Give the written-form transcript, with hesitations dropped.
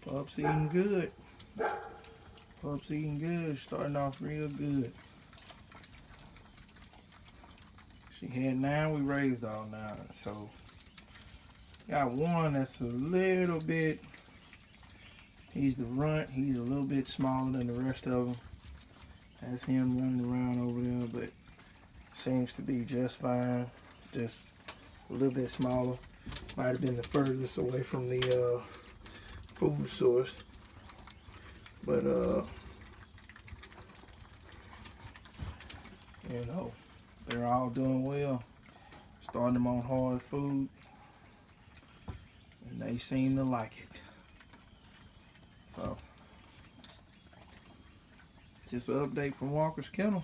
Pups eating good. Pups eating good. Starting off real good. She had 9. We raised all 9. So got one that's a little bit. He's the runt. He's a little bit smaller than the rest of them. That's him running around over there, but seems to be just fine. Just a little bit smaller. Might have been the furthest away from the food source. But you know, they're all doing well. Starting them on hard food, and they seem to like it. So, just an update from Walker's Kennel.